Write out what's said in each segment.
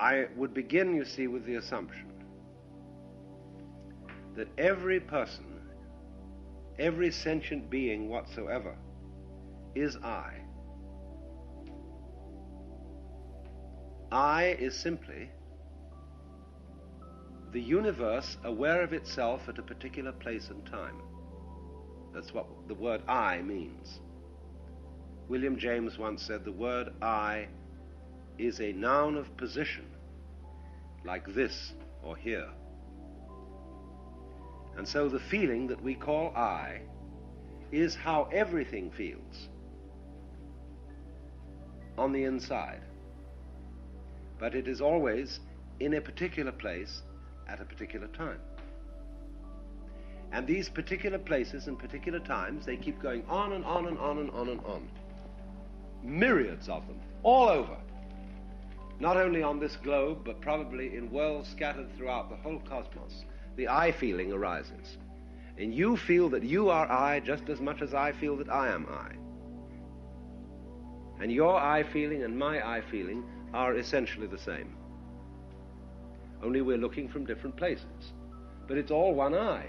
I would begin, you see, with the assumption that every person, every sentient being whatsoever, is I. I is simply the universe aware of itself at a particular place and time. That's what the word I means. William James once said the word I is a noun of position, like this or here. And so the feeling that we call I is how everything feels on the inside. But it is always in a particular place at a particular time. And these particular places and particular times, they keep going on and on and on and on and on. Myriads of them, all over. Not only on this globe, but probably in worlds scattered throughout the whole cosmos. The I feeling arises. And you feel that you are I just as much as I feel that I am I. And your I feeling and my I feeling are essentially the same. Only we're looking from different places. But it's all one I.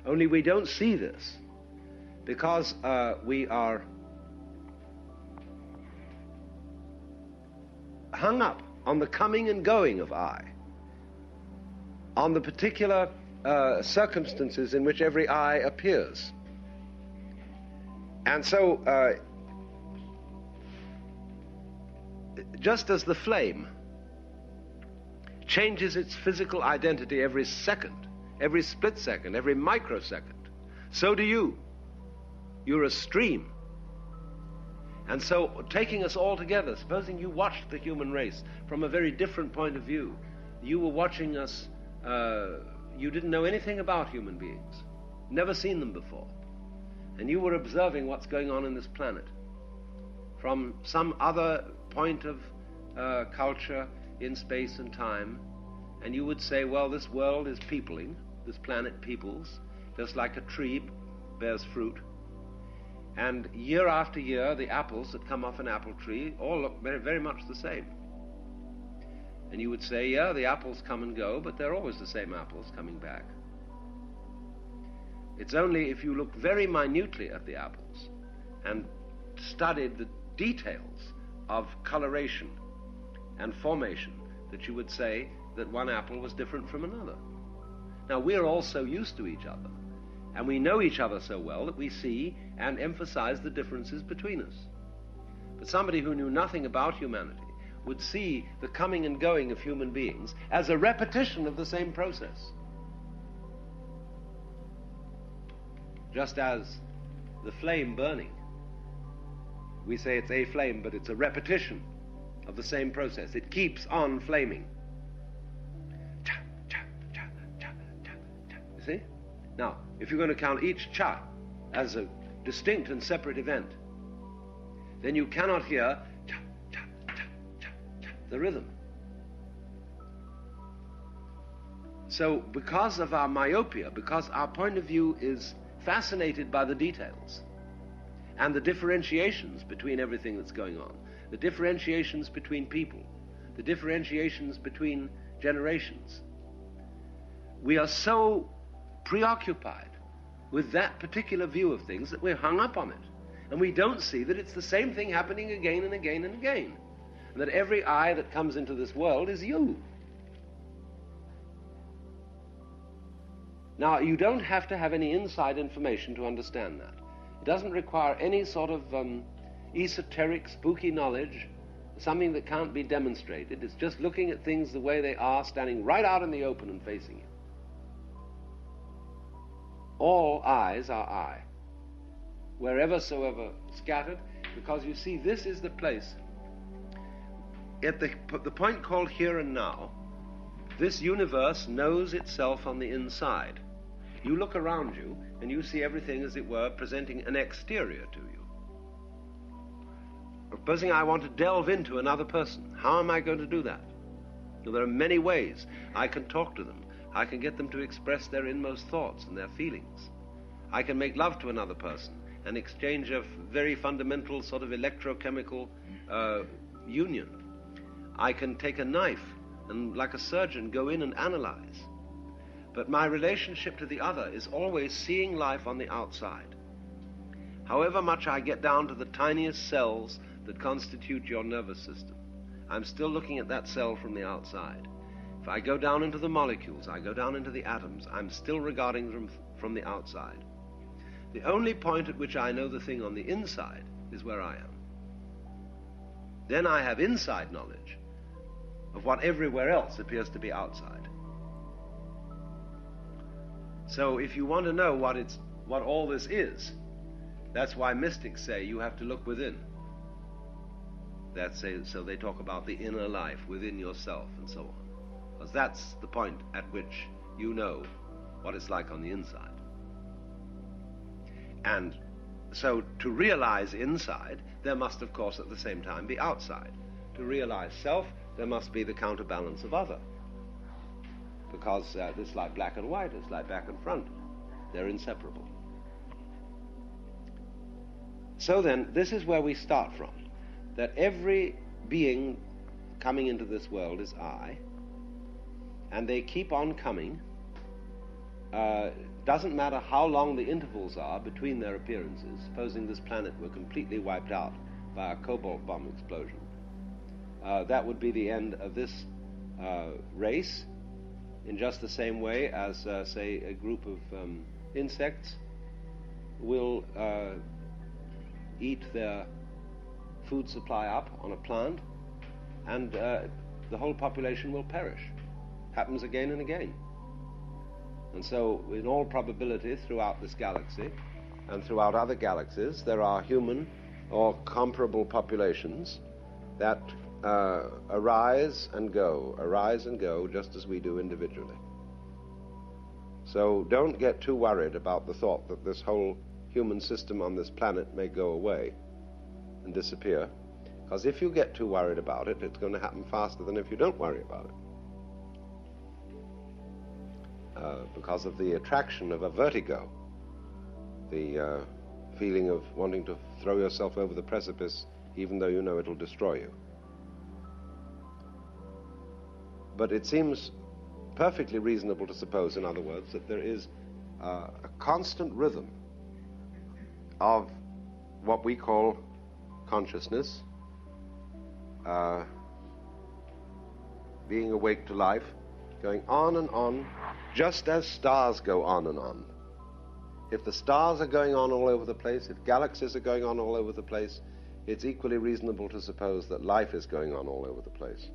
Only we don't see this because we are hung up on the coming and going of I, on the particular circumstances in which every I appears. And so, just as the flame changes its physical identity every second, every split second, every microsecond, so do you. You're a stream. And so, taking us all together, supposing you watched the human race from a very different point of view, you were watching us, you didn't know anything about human beings, never seen them before, and you were observing what's going on in this planet from some other point of culture in space and time, and you would say, well, this world is peopling, this planet peoples, just like a tree bears fruit. And year after year, the apples that come off an apple tree all look very, very much the same. And you would say, yeah, the apples come and go, but they're always the same apples coming back. It's only if you look very minutely at the apples and studied the details of coloration and formation that you would say that one apple was different from another. Now, we're all so used to each other, and we know each other so well that we see and emphasize the differences between us. But somebody who knew nothing about humanity would see the coming and going of human beings as a repetition of the same process. Just as the flame burning, we say it's a flame, but it's a repetition of the same process. It keeps on flaming. You see? Now, if you're going to count each cha as a distinct and separate event, then you cannot hear cha, cha, cha, cha, cha, the rhythm. So, because of our myopia, because our point of view is fascinated by the details and the differentiations between everything that's going on, the differentiations between people, the differentiations between generations, we are so preoccupied with that particular view of things that we're hung up on it. And we don't see that it's the same thing happening again and again and again. And that every I that comes into this world is you. Now, you don't have to have any inside information to understand that. It doesn't require any sort of esoteric, spooky knowledge, something that can't be demonstrated. It's just looking at things the way they are, standing right out in the open and facing you. All eyes are I, wherever soever scattered, because you see, this is the place. At the point called here and now, this universe knows itself on the inside. You look around you, and you see everything, as it were, presenting an exterior to you. Supposing I want to delve into another person, how am I going to do that? Well, there are many ways. I can talk to them. I can get them to express their inmost thoughts and their feelings. I can make love to another person and exchange a very fundamental sort of electrochemical union. I can take a knife and, like a surgeon, go in and analyze. But my relationship to the other is always seeing life on the outside. However much I get down to the tiniest cells that constitute your nervous system, I'm still looking at that cell from the outside. If I go down into the molecules, I go down into the atoms, I'm still regarding them from the outside. The only point at which I know the thing on the inside is where I am. Then I have inside knowledge of what everywhere else appears to be outside. So if you want to know what all this is, that's why mystics say you have to look within. So they talk about the inner life within yourself and so on. Because that's the point at which you know what it's like on the inside. And so to realize inside, there must, of course, at the same time be outside. To realize self, there must be the counterbalance of other. Because it's like black and white, it's like back and front. They're inseparable. So then, this is where we start from. That every being coming into this world is I, and they keep on coming. Doesn't matter how long the intervals are between their appearances. Supposing this planet were completely wiped out by a cobalt bomb explosion, that would be the end of this race, in just the same way as, say, a group of insects will eat their food supply up on a plant, and the whole population will perish. Happens again and again. And so, in all probability, throughout this galaxy and throughout other galaxies, there are human or comparable populations that arise and go, just as we do individually. So don't get too worried about the thought that this whole human system on this planet may go away and disappear, because if you get too worried about it, it's going to happen faster than if you don't worry about it. Because of the attraction of a vertigo, the feeling of wanting to throw yourself over the precipice even though you know it'll destroy you. But it seems perfectly reasonable to suppose, in other words, that there is a constant rhythm of what we call consciousness, being awake to life, going on and on, just as stars go on and on. If the stars are going on all over the place, if galaxies are going on all over the place, it's equally reasonable to suppose that life is going on all over the place.